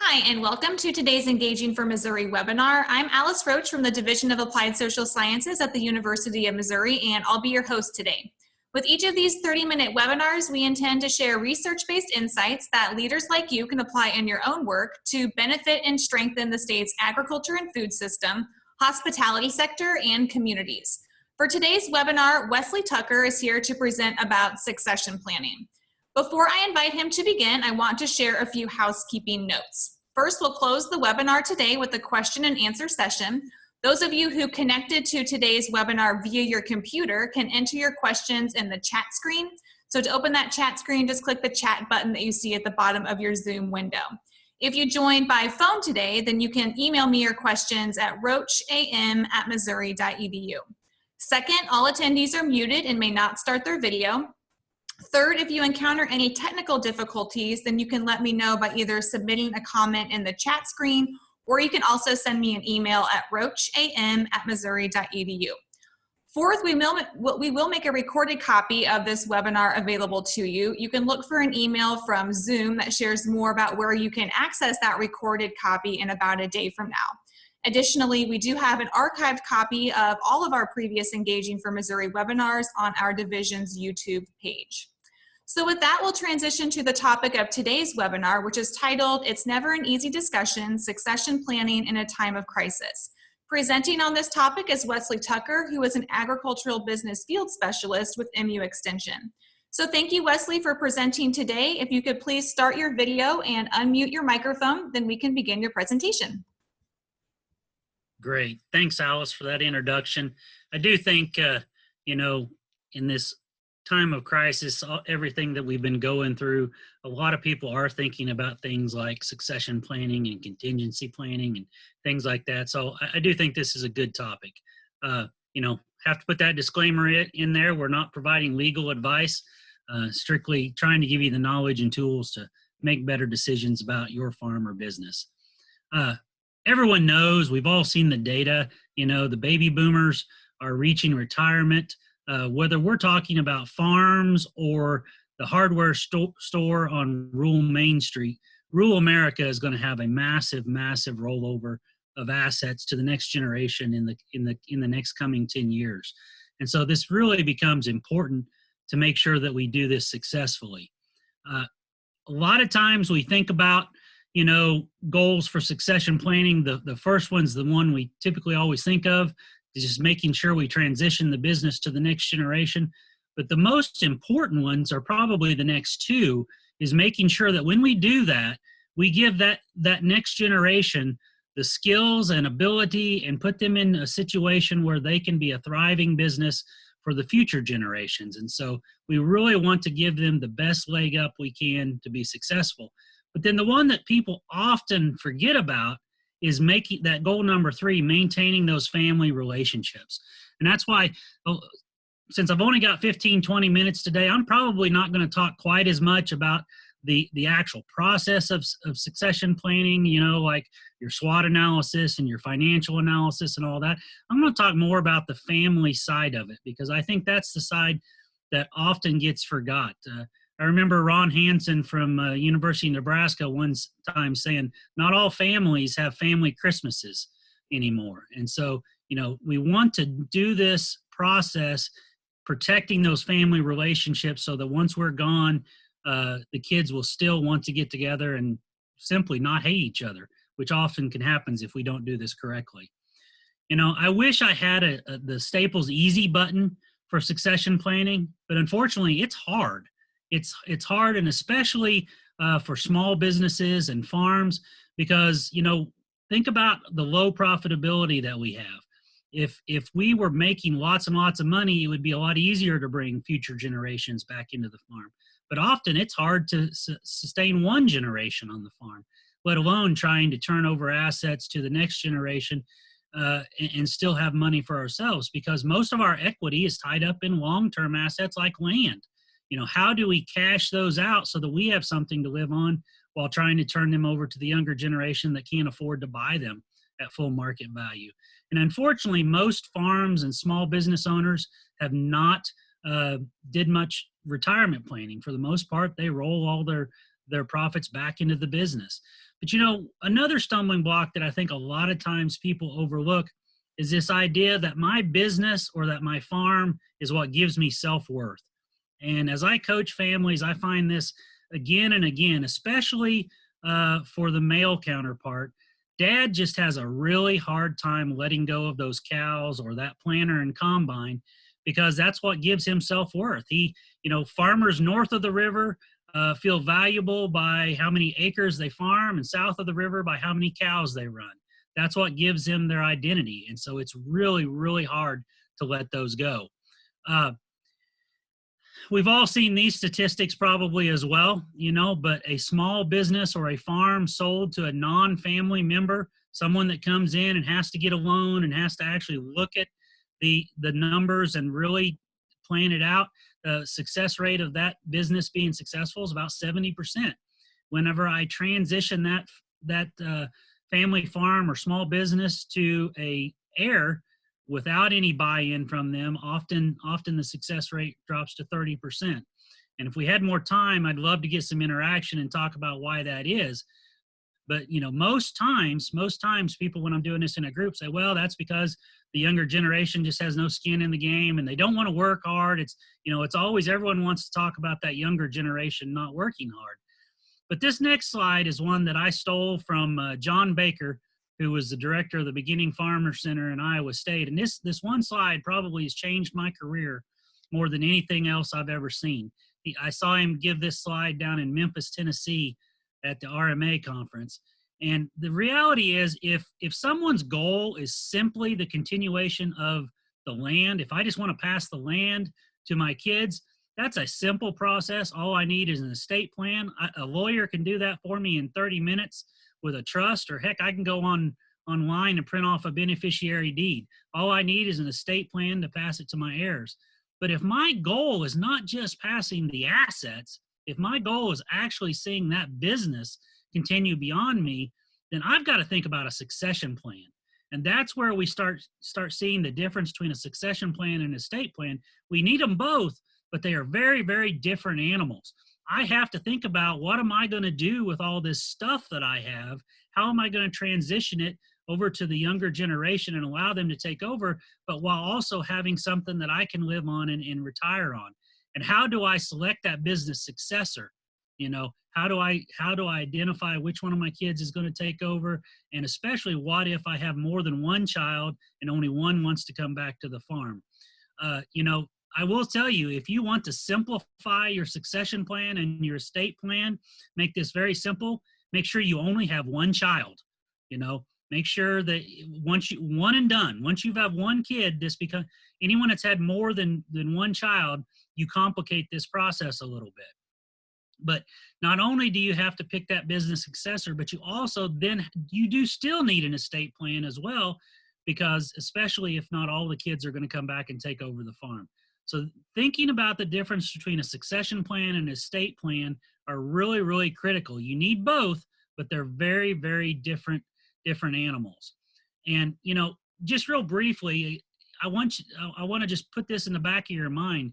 Hi, and welcome to today's Engaging for Missouri webinar. I'm Alice Roach from the Division of Applied Social Sciences at the University of Missouri, and I'll be your host today. With each of these 30-minute webinars, we intend to share research-based insights that leaders like you can apply in your own work to benefit and strengthen the state's agriculture and food system, hospitality sector, and communities. For today's webinar, Wesley Tucker is here to present about succession planning. Before I invite him to begin, I want to share a few housekeeping notes. First, we'll close the webinar today with a question and answer session. Those of you who connected to today's webinar via your computer can enter your questions in the chat screen. So to open that chat screen, just click the chat button that you see at the bottom of your Zoom window. If you joined by phone today, then you can email me your questions at roacham@missouri.edu. Second, all attendees are muted and may not start their video. Third, if you encounter any technical difficulties, then you can let me know by either submitting a comment in the chat screen, or you can also send me an email at roacham@missouri.edu. Fourth, we will make a recorded copy of this webinar available to you. You can look for an email from Zoom that shares more about where you can access that recorded copy in about a day from now. Additionally, we do have an archived copy of all of our previous Engaging for Missouri webinars on our division's YouTube page. So with that, we'll transition to the topic of today's webinar, which is titled, "It's Never an Easy Discussion, Succession Planning in a Time of Crisis." Presenting on this topic is Wesley Tucker, who is an agricultural business field specialist with MU Extension. So thank you, Wesley, for presenting today. If you could please start your video and unmute your microphone, then we can begin your presentation. Great. Thanks, Alice, for that introduction. I do think, in this time of crisis, everything that we've been going through, a lot of people are thinking about things like succession planning and contingency planning and things like that. So I do think this is a good topic. Have to put that disclaimer in there. We're not providing legal advice, strictly trying to give you the knowledge and tools to make better decisions about your farm or business. Everyone knows, we've all seen the data, the baby boomers are reaching retirement, whether we're talking about farms or the hardware store on rural Main Street. Rural America is going to have a massive, massive rollover of assets to the next generation in the next coming 10 years. And so this really becomes important to make sure that we do this successfully. A lot of times we think about goals for succession planning. The first one's the one we typically always think of, is just making sure we transition the business to the next generation. But the most important ones are probably the next two, is making sure that when we do that, we give that next generation the skills and ability and put them in a situation where they can be a thriving business for the future generations. And so we really want to give them the best leg up we can to be successful. But then the one that people often forget about is making that goal number 3, maintaining those family relationships. And that's why, since I've only got 15, 20 minutes today, I'm probably not going to talk quite as much about the actual process of succession planning, like your SWOT analysis and your financial analysis and all that. I'm going to talk more about the family side of it, because I think that's the side that often gets forgot. I remember Ron Hansen from University of Nebraska one time saying, not all families have family Christmases anymore. And so, we want to do this process, protecting those family relationships so that once we're gone, the kids will still want to get together and simply not hate each other, which often can happen if we don't do this correctly. I wish I had the Staples Easy button for succession planning, but unfortunately it's hard. It's hard, and especially for small businesses and farms, because, think about the low profitability that we have. If we were making lots and lots of money, it would be a lot easier to bring future generations back into the farm. But often it's hard to sustain one generation on the farm, let alone trying to turn over assets to the next generation and still have money for ourselves, because most of our equity is tied up in long-term assets like land. How do we cash those out so that we have something to live on while trying to turn them over to the younger generation that can't afford to buy them at full market value? And unfortunately, most farms and small business owners have not did much retirement planning. For the most part, they roll all their profits back into the business. But another stumbling block that I think a lot of times people overlook is this idea that my business or that my farm is what gives me self-worth. And as I coach families, I find this again and again, especially for the male counterpart. Dad just has a really hard time letting go of those cows or that planter and combine, because that's what gives him self-worth. Farmers north of the river feel valuable by how many acres they farm, and south of the river by how many cows they run. That's what gives them their identity. And so it's really, really hard to let those go. We've all seen these statistics probably as well, but a small business or a farm sold to a non-family member, someone that comes in and has to get a loan and has to actually look at the numbers and really plan it out, the success rate of that business being successful is about 70%. Whenever I transition that family farm or small business to a heir without any buy-in from them, often the success rate drops to 30%. And if we had more time, I'd love to get some interaction and talk about why that is. But most times people, when I'm doing this in a group, say, well, that's because the younger generation just has no skin in the game and they don't want to work hard. It's always, everyone wants to talk about that younger generation not working hard. But this next slide is one that I stole from John Baker, who was the director of the Beginning Farmer Center in Iowa State. And this one slide probably has changed my career more than anything else I've ever seen. I saw him give this slide down in Memphis, Tennessee at the RMA conference. And the reality is, if someone's goal is simply the continuation of the land, if I just want to pass the land to my kids, that's a simple process. All I need is an estate plan. A lawyer can do that for me in 30 minutes with a trust, or heck, I can go online and print off a beneficiary deed. All I need is an estate plan to pass it to my heirs. But if my goal is not just passing the assets, if my goal is actually seeing that business continue beyond me, then I've got to think about a succession plan. And that's where we start seeing the difference between a succession plan and an estate plan. We need them both, but they are very, very different animals. I have to think about, what am I going to do with all this stuff that I have? How am I going to transition it over to the younger generation and allow them to take over, but while also having something that I can live on and retire on? And how do I select that business successor? How do I identify which one of my kids is going to take over? And especially, what if I have more than one child and only one wants to come back to the farm? I will tell you, if you want to simplify your succession plan and your estate plan, make this very simple. Make sure you only have one child. Make sure that one and done. Once you've had one kid, anyone that's had more than one child, you complicate this process a little bit. But not only do you have to pick that business successor, but you do still need an estate plan as well, because especially if not all the kids are going to come back and take over the farm. So thinking about the difference between a succession plan and an estate plan are really, really critical. You need both, but they're very, very different animals. And, just real briefly, I want to just put this in the back of your mind.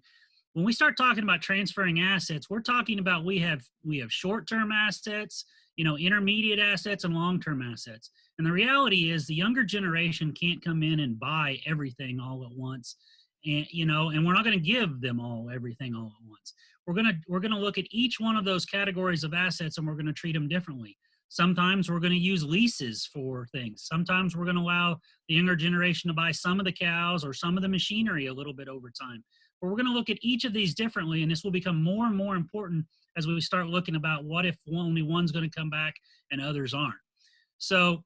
When we start talking about transferring assets, we're talking about we have short-term assets, intermediate assets, and long-term assets. And the reality is, the younger generation can't come in and buy everything all at once. And we're not going to give them everything all at once. We're going to look at each one of those categories of assets, and we're going to treat them differently. Sometimes we're going to use leases for things. Sometimes we're going to allow the younger generation to buy some of the cows or some of the machinery a little bit over time. But we're going to look at each of these differently, and this will become more and more important as we start looking about, what if only one's going to come back and others aren't. So,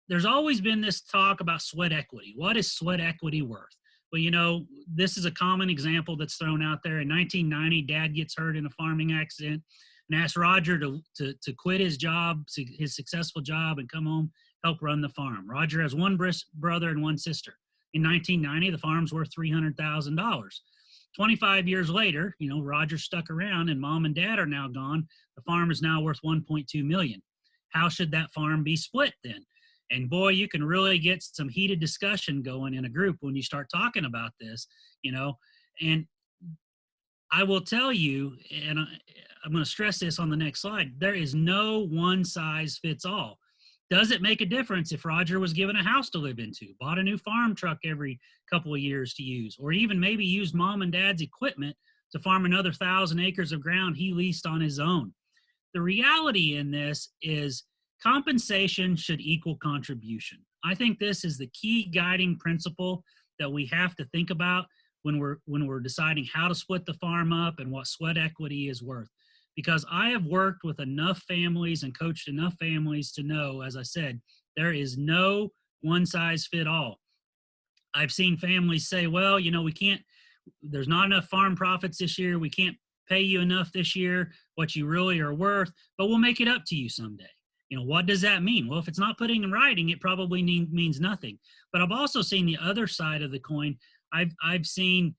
there's always been this talk about sweat equity. What is sweat equity worth? Well, this is a common example that's thrown out there. In 1990, Dad gets hurt in a farming accident and asks Roger to quit his job, his successful job, and come home, help run the farm. Roger has one brother and one sister. In 1990, the farm's worth $300,000. 25 years later, Roger stuck around and Mom and Dad are now gone. The farm is now worth $1.2 million. How should that farm be split then? And boy, you can really get some heated discussion going in a group when you start talking about this, and I will tell you, and I'm going to stress this on the next slide. There is no one size fits all. Does it make a difference if Roger was given a house to live into, bought a new farm truck every couple of years to use, or even maybe used mom and dad's equipment to farm another 1,000 acres of ground he leased on his own? The reality in this is compensation should equal contribution. I think this is the key guiding principle that we have to think about when we're deciding how to split the farm up and what sweat equity is worth. Because I have worked with enough families and coached enough families to know, as I said, there is no one size fit all. I've seen families say, well, there's not enough farm profits this year. We can't pay you enough this year, what you really are worth, but we'll make it up to you someday. What does that mean? Well, if it's not putting in writing, it probably means nothing. But I've also seen the other side of the coin. I've seen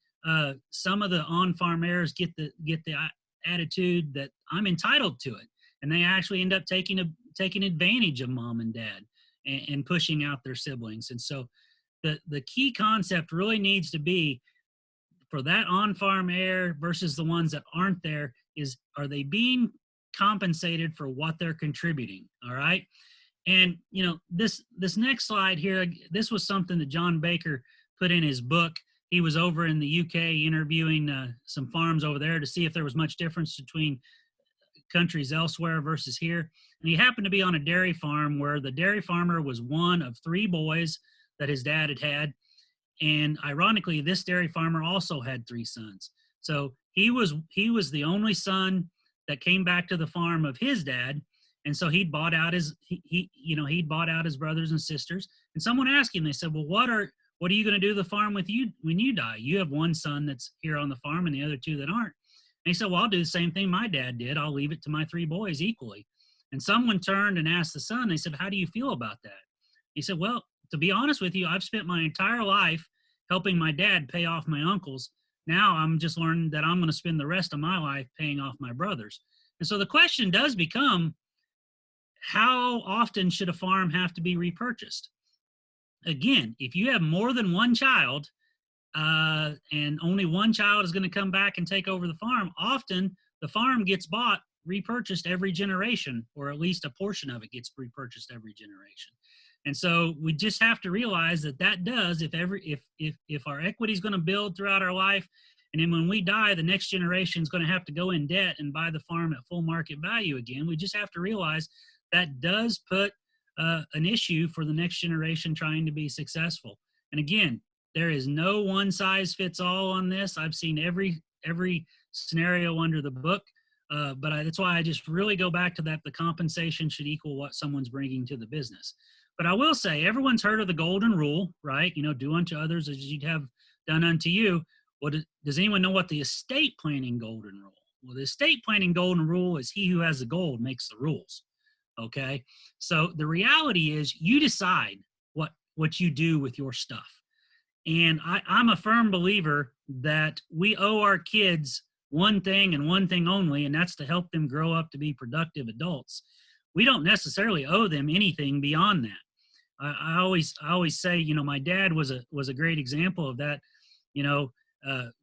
some of the on-farm heirs get the attitude that I'm entitled to it, and they actually end up taking advantage of mom and dad and pushing out their siblings. And so the key concept really needs to be, for that on-farm heir versus the ones that aren't there, is, are they being compensated for what they're contributing? All right. And this next slide here, this was something that John Baker put in his book. He was over in the UK interviewing some farms over there to see if there was much difference between countries elsewhere versus here. And he happened to be on a dairy farm where the dairy farmer was one of 3 boys that his dad had. And ironically, this dairy farmer also had 3 sons. So he was the only son that came back to the farm of his dad. And so he'd bought out his brothers and sisters. And someone asked him, they said, well, what are you going to do the farm with you when you die? You have 1 son that's here on the farm and the other 2 that aren't. And he said, well, I'll do the same thing my dad did. I'll leave it to my 3 boys equally. And someone turned and asked the son, they said, how do you feel about that? He said, well, to be honest with you, I've spent my entire life helping my dad pay off my uncles. Now I'm just learning that I'm going to spend the rest of my life paying off my brothers. And so the question does become, how often should a farm have to be repurchased? Again, if you have more than 1 child, and only 1 child is going to come back and take over the farm, often the farm gets repurchased every generation, or at least a portion of it gets repurchased every generation. And so we just have to realize that does, if our equity is going to build throughout our life, and then when we die, the next generation is going to have to go in debt and buy the farm at full market value again. We just have to realize that does put an issue for the next generation trying to be successful. And again, there is no one size fits all on this. I've seen every scenario under the book, but that's why I just really go back to that. The compensation should equal what someone's bringing to the business. But I will say, everyone's heard of the golden rule, right? Do unto others as you'd have done unto you. Does anyone know what the estate planning golden rule? Well, the estate planning golden rule is, he who has the gold makes the rules. Okay. So the reality is, you decide what you do with your stuff. And I'm a firm believer that we owe our kids one thing and one thing only, and that's to help them grow up to be productive adults. We don't necessarily owe them anything beyond that. I always say, my dad was a great example of that.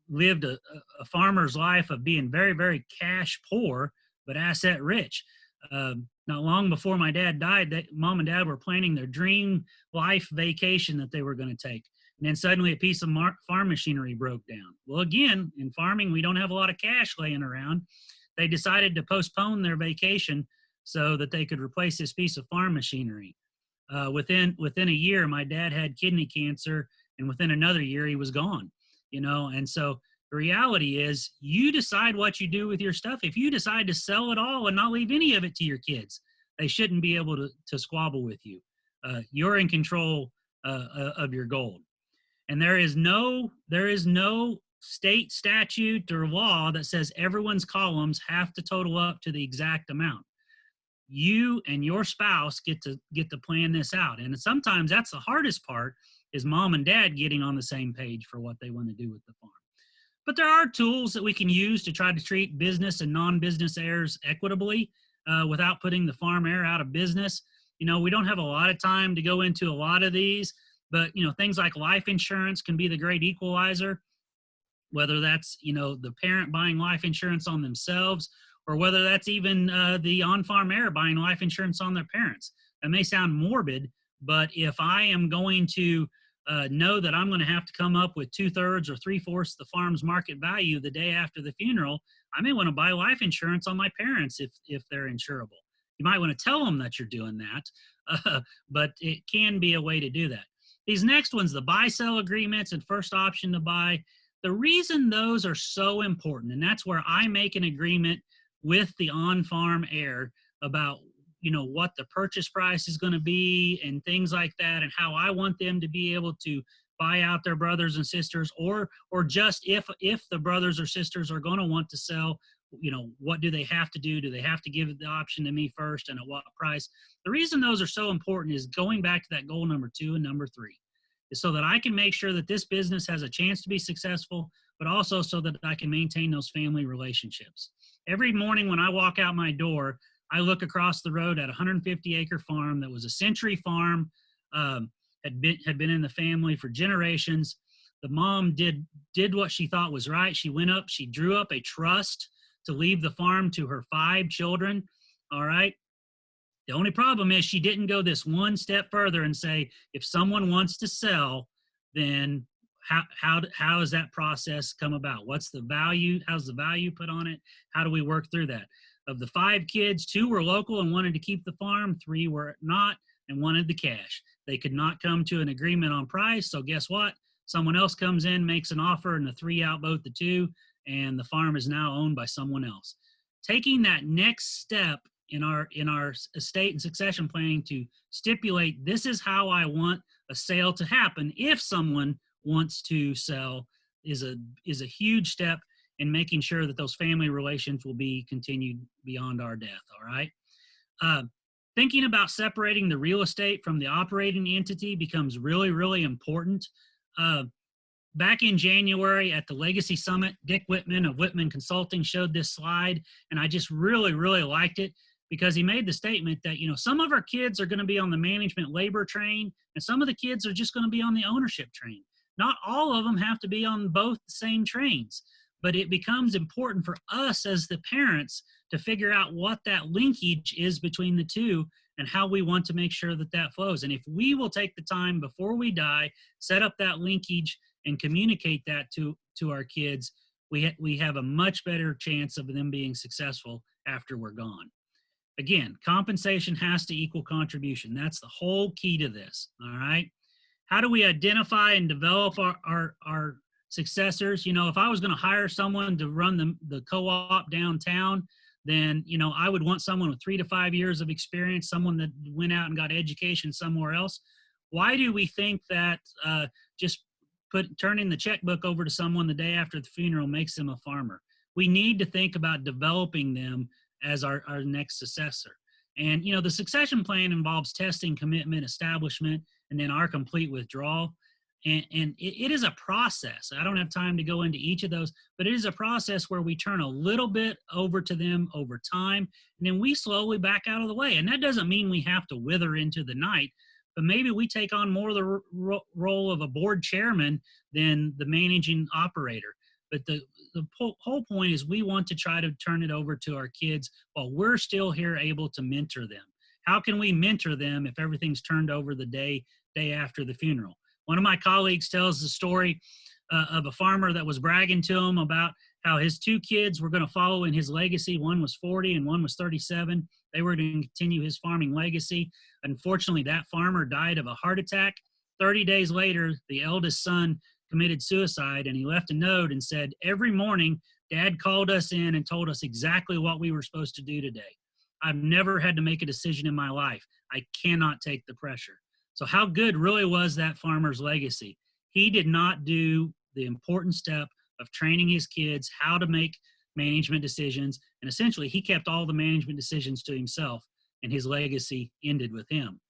Lived a farmer's life of being very, very cash poor, but asset rich. Not long before my dad died, mom and dad were planning their dream life vacation that they were going to take. And then suddenly a piece of farm machinery broke down. Well, again, in farming, we don't have a lot of cash laying around. They decided to postpone their vacation so that they could replace this piece of farm machinery. Within a year, my dad had kidney cancer, and within another year, he was gone. And so the reality is, you decide what you do with your stuff. If you decide to sell it all and not leave any of it to your kids, they shouldn't be able to squabble with you. You're in control of your gold. And there is no state statute or law that says everyone's columns have to total up to the exact amount. You and your spouse get to plan this out. And sometimes that's the hardest part, is mom and dad getting on the same page for what they want to do with the farm. But there are tools that we can use to try to treat business and non-business heirs equitably without putting the farm heir out of business. We don't have a lot of time to go into a lot of these, but things like life insurance can be the great equalizer, whether that's, the parent buying life insurance on themselves, or whether that's even the on-farm heir buying life insurance on their parents. That may sound morbid, but if I am going to know that I'm going to have to come up with 2/3 or 3/4 the farm's market value the day after the funeral, I may want to buy life insurance on my parents if they're insurable. You might want to tell them that you're doing that, but it can be a way to do that. These next ones, the buy-sell agreements and first option to buy, the reason those are so important, and that's where I make an agreement with the on-farm heir about what the purchase price is going to be and things like that, and how I want them to be able to buy out their brothers and sisters, or just if the brothers or sisters are going to want to sell, what do they have to do? Do they have to give the option to me first, and at what price? The reason those are so important is going back to that goal number 2 and number 3, is so that I can make sure that this business has a chance to be successful, but also so that I can maintain those family relationships. Every morning when I walk out my door, I look across the road at a 150-acre farm that was a century farm, had been in the family for generations. The mom did what she thought was right. She went up, she drew up a trust to leave the farm to her 5 children. All right. The only problem is she didn't go this one step further and say, if someone wants to sell, then how does that process come about? What's the value? How's the value put on it? How do we work through that? Of the 5 kids, 2 were local and wanted to keep the farm. 3 were not and wanted the cash. They could not come to an agreement on price. So guess what? Someone else comes in, makes an offer, and the 3 outvote the 2, and the farm is now owned by someone else. Taking that next step in our estate and succession planning to stipulate, this is how I want a sale to happen if someone wants to sell, is a huge step in making sure that those family relations will be continued beyond our death. All right. Thinking about separating the real estate from the operating entity becomes really, really important. Back in January at the Legacy Summit, Dick Whitman of Whitman Consulting showed this slide, and I just really, really liked it because he made the statement that, some of our kids are going to be on the management labor train, and some of the kids are just going to be on the ownership train. Not all of them have to be on both the same trains, but it becomes important for us as the parents to figure out what that linkage is between the two and how we want to make sure that that flows. And if we will take the time before we die, set up that linkage and communicate that to our kids, we have a much better chance of them being successful after we're gone. Again, compensation has to equal contribution. That's the whole key to this, all right? How do we identify and develop our successors? If I was going to hire someone to run the co-op downtown, then, I would want someone with 3 to 5 years of experience, someone that went out and got education somewhere else. Why do we think that just turning the checkbook over to someone the day after the funeral makes them a farmer? We need to think about developing them as our next successor. And, the succession plan involves testing, commitment, establishment, and then our complete withdrawal. And it is a process. I don't have time to go into each of those, but it is a process where we turn a little bit over to them over time, and then we slowly back out of the way. And that doesn't mean we have to wither into the night, but maybe we take on more of the role of a board chairman than the managing operator. But the whole point is we want to try to turn it over to our kids while we're still here able to mentor them. How can we mentor them if everything's turned over the day after the funeral? One of my colleagues tells the story of a farmer that was bragging to him about how his 2 kids were going to follow in his legacy. One was 40 and one was 37. They were going to continue his farming legacy. Unfortunately, that farmer died of a heart attack. 30 days later, the eldest son committed suicide, and he left a note and said, every morning, Dad called us in and told us exactly what we were supposed to do today. I've never had to make a decision in my life. I cannot take the pressure. So how good really was that farmer's legacy? He did not do the important step of training his kids how to make management decisions. And essentially, he kept all the management decisions to himself, and his legacy ended with him.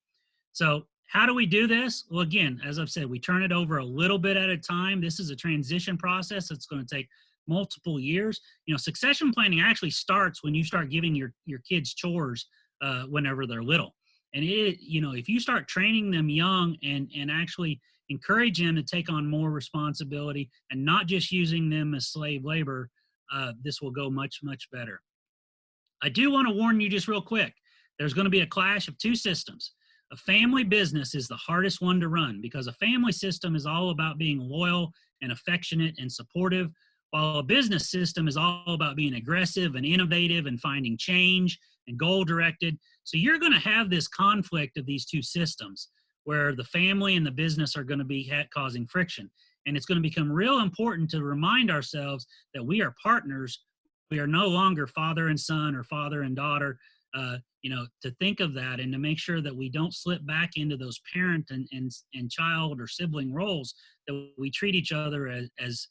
So how do we do this? Well, again, as I've said, we turn it over a little bit at a time. This is a transition process that's going to take multiple years. Succession planning actually starts when you start giving your kids chores whenever they're little. And if you start training them young and actually encourage them to take on more responsibility and not just using them as slave labor, this will go much, much better. I do want to warn you just real quick. There's going to be a clash of two systems. A family business is the hardest one to run because a family system is all about being loyal and affectionate and supportive, while a business system is all about being aggressive and innovative and finding change and goal-directed. So you're going to have this conflict of these two systems where the family and the business are going to be causing friction. And it's going to become real important to remind ourselves that we are partners. We are no longer father and son or father and daughter, to think of that and to make sure that we don't slip back into those parent and child or sibling roles, that we treat each other as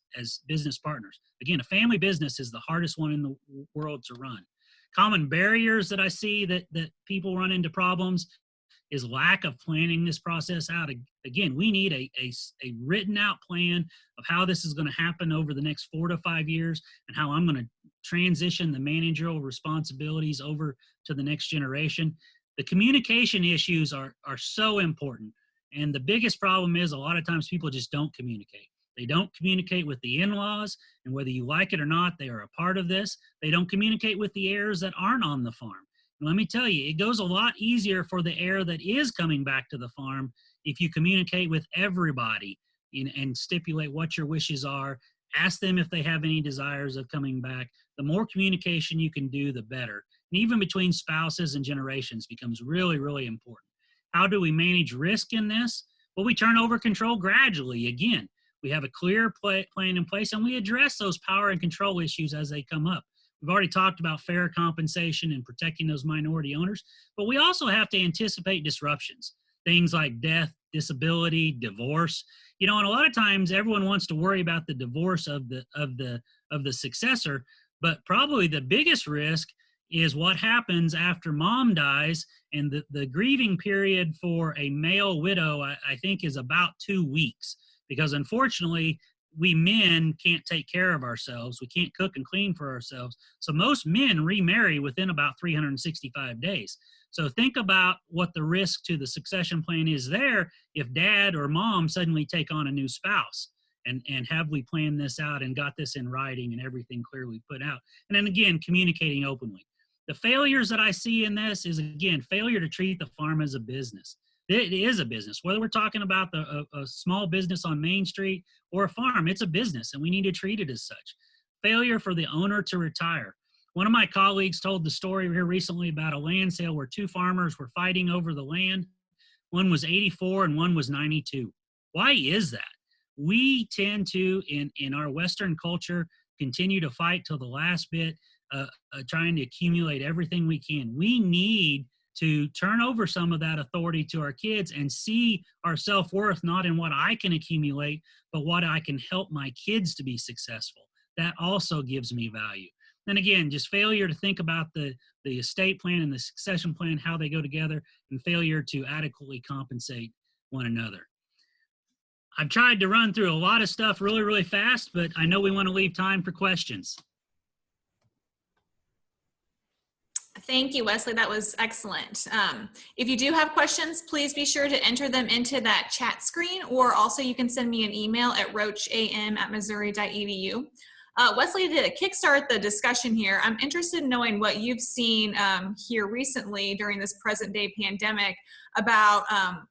business partners. Again, a family business is the hardest one in the world to run. Common barriers that I see that people run into problems is lack of planning this process out. Again, we need a written out plan of how this is going to happen over the next 4 to 5 years and how I'm going to transition the managerial responsibilities over to the next generation. The communication issues are so important. And the biggest problem is a lot of times people just don't communicate. They don't communicate with the in-laws, and whether you like it or not, they are a part of this. They don't communicate with the heirs that aren't on the farm. And let me tell you, it goes a lot easier for the heir that is coming back to the farm if you communicate with everybody and stipulate what your wishes are. Ask them if they have any desires of coming back. The more communication you can do, the better. And even between spouses and generations becomes really, really important. How do we manage risk in this? Well, we turn over control gradually. Again, we have a clear plan in place, and we address those power and control issues as they come up. We've already talked about fair compensation and protecting those minority owners, but we also have to anticipate disruptions, things like death, disability, divorce. And a lot of times everyone wants to worry about the divorce of the successor, but probably the biggest risk is what happens after mom dies, and the grieving period for a male widow, I think, is about 2 weeks, because unfortunately, we men can't take care of ourselves. We can't cook and clean for ourselves. So most men remarry within about 365 days. So think about what the risk to the succession plan is there if dad or mom suddenly take on a new spouse. And have we planned this out and got this in writing and everything clearly put out? And then again, communicating openly. The failures that I see in this is, again, failure to treat the farm as a business. It is a business. Whether we're talking about a small business on Main Street or a farm, it's a business, and we need to treat it as such. Failure for the owner to retire. One of my colleagues told the story here recently about a land sale where 2 farmers were fighting over the land. One was 84 and one was 92. Why is that? We tend to, in our Western culture, continue to fight till the last bit, trying to accumulate everything we can. We need to turn over some of that authority to our kids and see our self-worth not in what I can accumulate, but what I can help my kids to be successful. That also gives me value. And again, just failure to think about the estate plan and the succession plan, how they go together, and failure to adequately compensate one another. I've tried to run through a lot of stuff really, really fast, but I know we want to leave time for questions. Thank you, Wesley. That was excellent. If you do have questions, please be sure to enter them into that chat screen, or also you can send me an email at roacham@missouri.edu. Wesley, to kickstart the discussion here, I'm interested in knowing what you've seen here recently during this present day pandemic about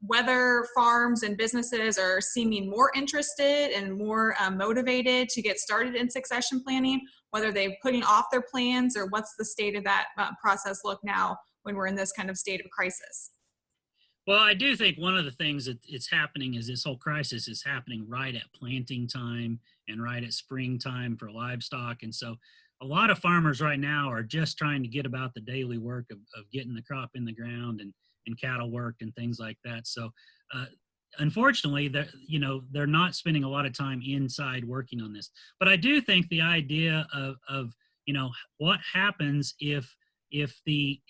whether farms and businesses are seeming more interested and more motivated to get started in succession planning, whether they're putting off their plans, or what's the state of that process look now when we're in this kind of state of crisis? Well, I do think one of the things that it's happening is this whole crisis is happening right at planting time and right at springtime for livestock. And so a lot of farmers right now are just trying to get about the daily work of getting the crop in the ground and cattle worked and things like that. So unfortunately, they're not spending a lot of time inside working on this. But I do think the idea of what happens if the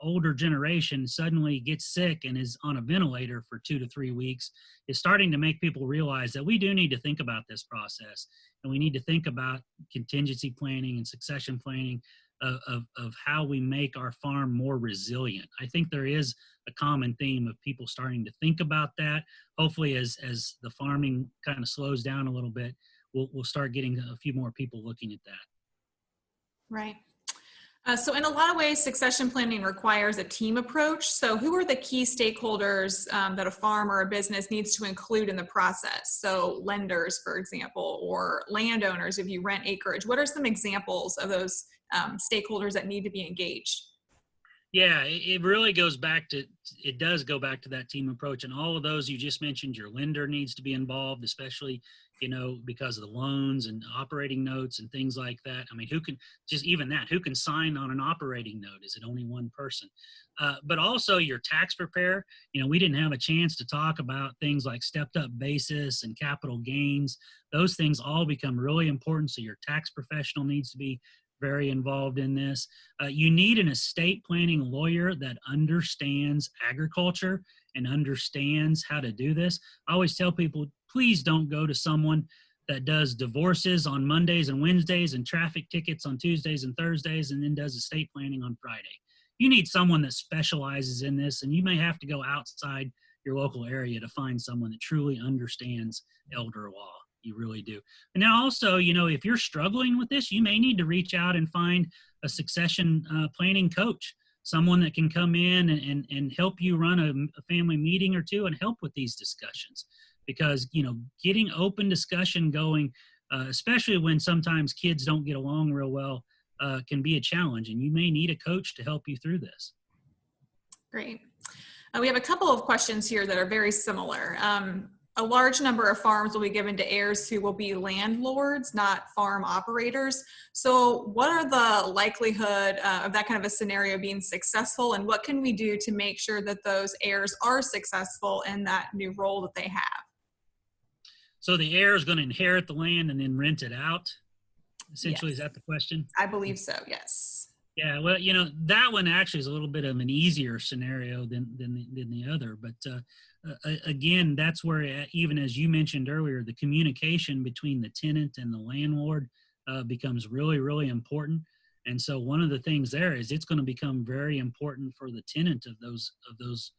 older generation suddenly gets sick and is on a ventilator for 2 to 3 weeks is starting to make people realize that we do need to think about this process, and we need to think about contingency planning and succession planning of how we make our farm more resilient. I think there is a common theme of people starting to think about that. Hopefully as the farming kind of slows down a little bit, we'll start getting a few more people looking at that. Right. So in a lot of ways, succession planning requires a team approach. So who are the key stakeholders that a farm or a business needs to include in the process? So lenders, for example, or landowners if you rent acreage. What are some examples of those stakeholders that need to be engaged? Yeah, it really goes back to, it does go back to that team approach. And all of those you just mentioned, your lender needs to be involved, especially, because of the loans and operating notes and things like that. I mean, who can, just even that, who can sign on an operating note? Is it only one person? But also your tax preparer. We didn't have a chance to talk about things like stepped up basis and capital gains. Those things all become really important. So your tax professional needs to be very involved in this. You need an estate planning lawyer that understands agriculture and understands how to do this. I always tell people, please don't go to someone that does divorces on Mondays and Wednesdays and traffic tickets on Tuesdays and Thursdays and then does estate planning on Friday. You need someone that specializes in this, and you may have to go outside your local area to find someone that truly understands elder law. You really do. And now also, if you're struggling with this, you may need to reach out and find a succession planning coach, someone that can come in and help you run a family meeting or two and help with these discussions. Because, getting open discussion going, especially when sometimes kids don't get along real well, can be a challenge. And you may need a coach to help you through this. Great. We have a couple of questions here that are very similar. A large number of farms will be given to heirs who will be landlords, not farm operators. So what are the likelihood of that kind of a scenario being successful, and what can we do to make sure that those heirs are successful in that new role that they have? So the heir is going to inherit the land and then rent it out? Essentially, Yes. Is that the question? I believe so, yes. Yeah, well, that one actually is a little bit of an easier scenario than the other. But again, that's where, even as you mentioned earlier, the communication between the tenant and the landlord becomes really, really important. And so one of the things there is it's going to become very important for the tenant of those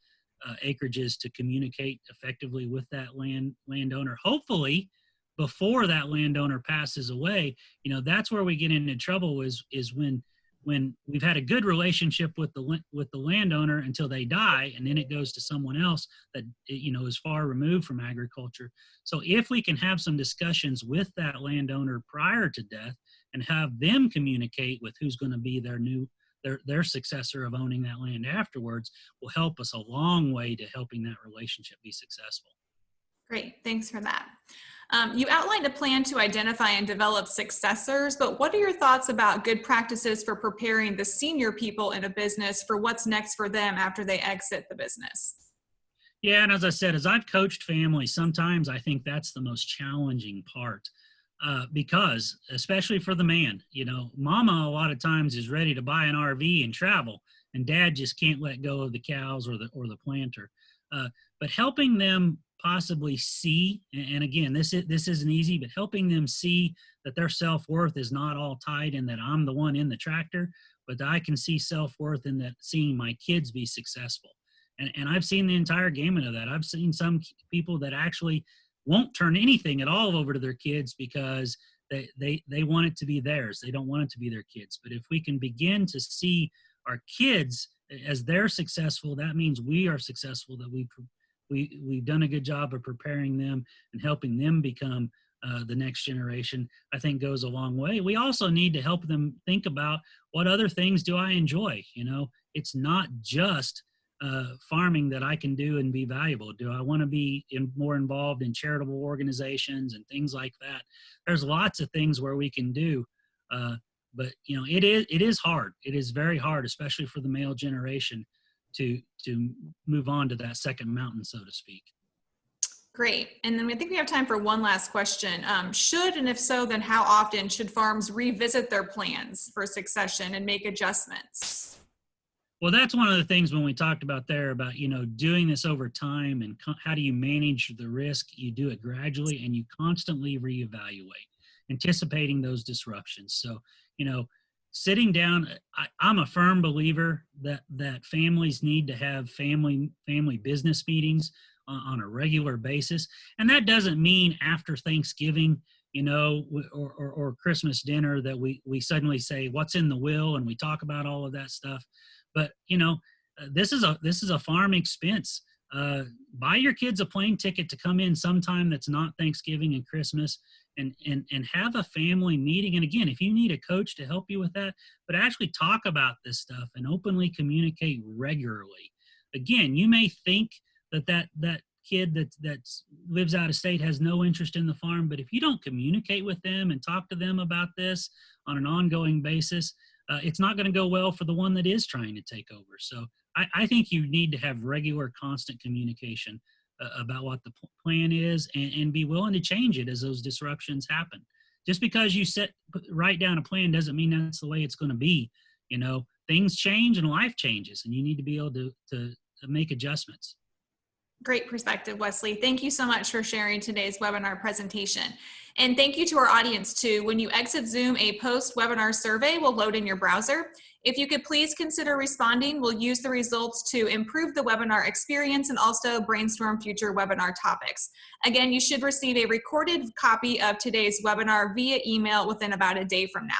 acreages to communicate effectively with that landowner. Hopefully, before that landowner passes away, that's where we get into trouble is when we've had a good relationship with the landowner until they die, and then it goes to someone else that is far removed from agriculture. So if we can have some discussions with that landowner prior to death and have them communicate with who's going to be their successor of owning that land afterwards, will help us a long way to helping that relationship be successful. Great, thanks for that. You outlined a plan to identify and develop successors, but what are your thoughts about good practices for preparing the senior people in a business for what's next for them after they exit the business? Yeah, and as I said, as I've coached families, sometimes I think that's the most challenging part because, especially for the man, mama a lot of times is ready to buy an RV and travel, and dad just can't let go of the cows or the planter. But helping them possibly see, and again, this isn't easy, but helping them see that their self-worth is not all tied in that I'm the one in the tractor, but that I can see self-worth in that seeing my kids be successful. And I've seen the entire gamut of that. I've seen some people that actually won't turn anything at all over to their kids because they want it to be theirs. They don't want it to be their kids. But if we can begin to see our kids as they're successful, that means we are successful, that we've done a good job of preparing them and helping them become the next generation, I think goes a long way. We also need to help them think about what other things do I enjoy? It's not just farming that I can do and be valuable. Do I want to be more involved in charitable organizations and things like that? There's lots of things where we can do, but it is hard. It is very hard, especially for the male generation, to move on to that second mountain, so to speak. Great. And then I think we have time for one last question. Should, and if so, then how often should farms revisit their plans for succession and make adjustments? Well, that's one of the things when we talked about doing this over time and how do you manage the risk. You do it gradually and you constantly reevaluate, anticipating those disruptions. So, sitting down, I'm a firm believer that families need to have family business meetings on a regular basis. And that doesn't mean after Thanksgiving, or Christmas dinner that we suddenly say, what's in the will? And we talk about all of that stuff. But, this is a farm expense. Buy your kids a plane ticket to come in sometime that's not Thanksgiving and Christmas, and have a family meeting. And again, if you need a coach to help you with that, but actually talk about this stuff and openly communicate regularly. Again, you may think that kid that lives out of state has no interest in the farm, but if you don't communicate with them and talk to them about this on an ongoing basis, it's not going to go well for the one that is trying to take over. So I think you need to have regular, constant communication about what the plan is, and be willing to change it as those disruptions happen. Just because you write down a plan doesn't mean that's the way it's going to be. Things change and life changes, and you need to be able to make adjustments. Great perspective, Wesley. Thank you so much for sharing today's webinar presentation. And thank you to our audience too. When you exit Zoom, a post-webinar survey will load in your browser. If you could please consider responding, we'll use the results to improve the webinar experience and also brainstorm future webinar topics. Again, you should receive a recorded copy of today's webinar via email within about a day from now.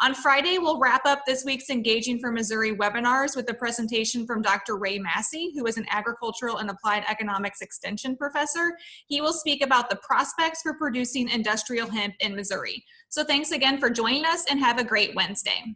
On Friday, we'll wrap up this week's Engaging for Missouri webinars with a presentation from Dr. Ray Massey, who is an agricultural and applied economics extension professor. He will speak about the prospects for producing industrial hemp in Missouri. So thanks again for joining us, and have a great Wednesday.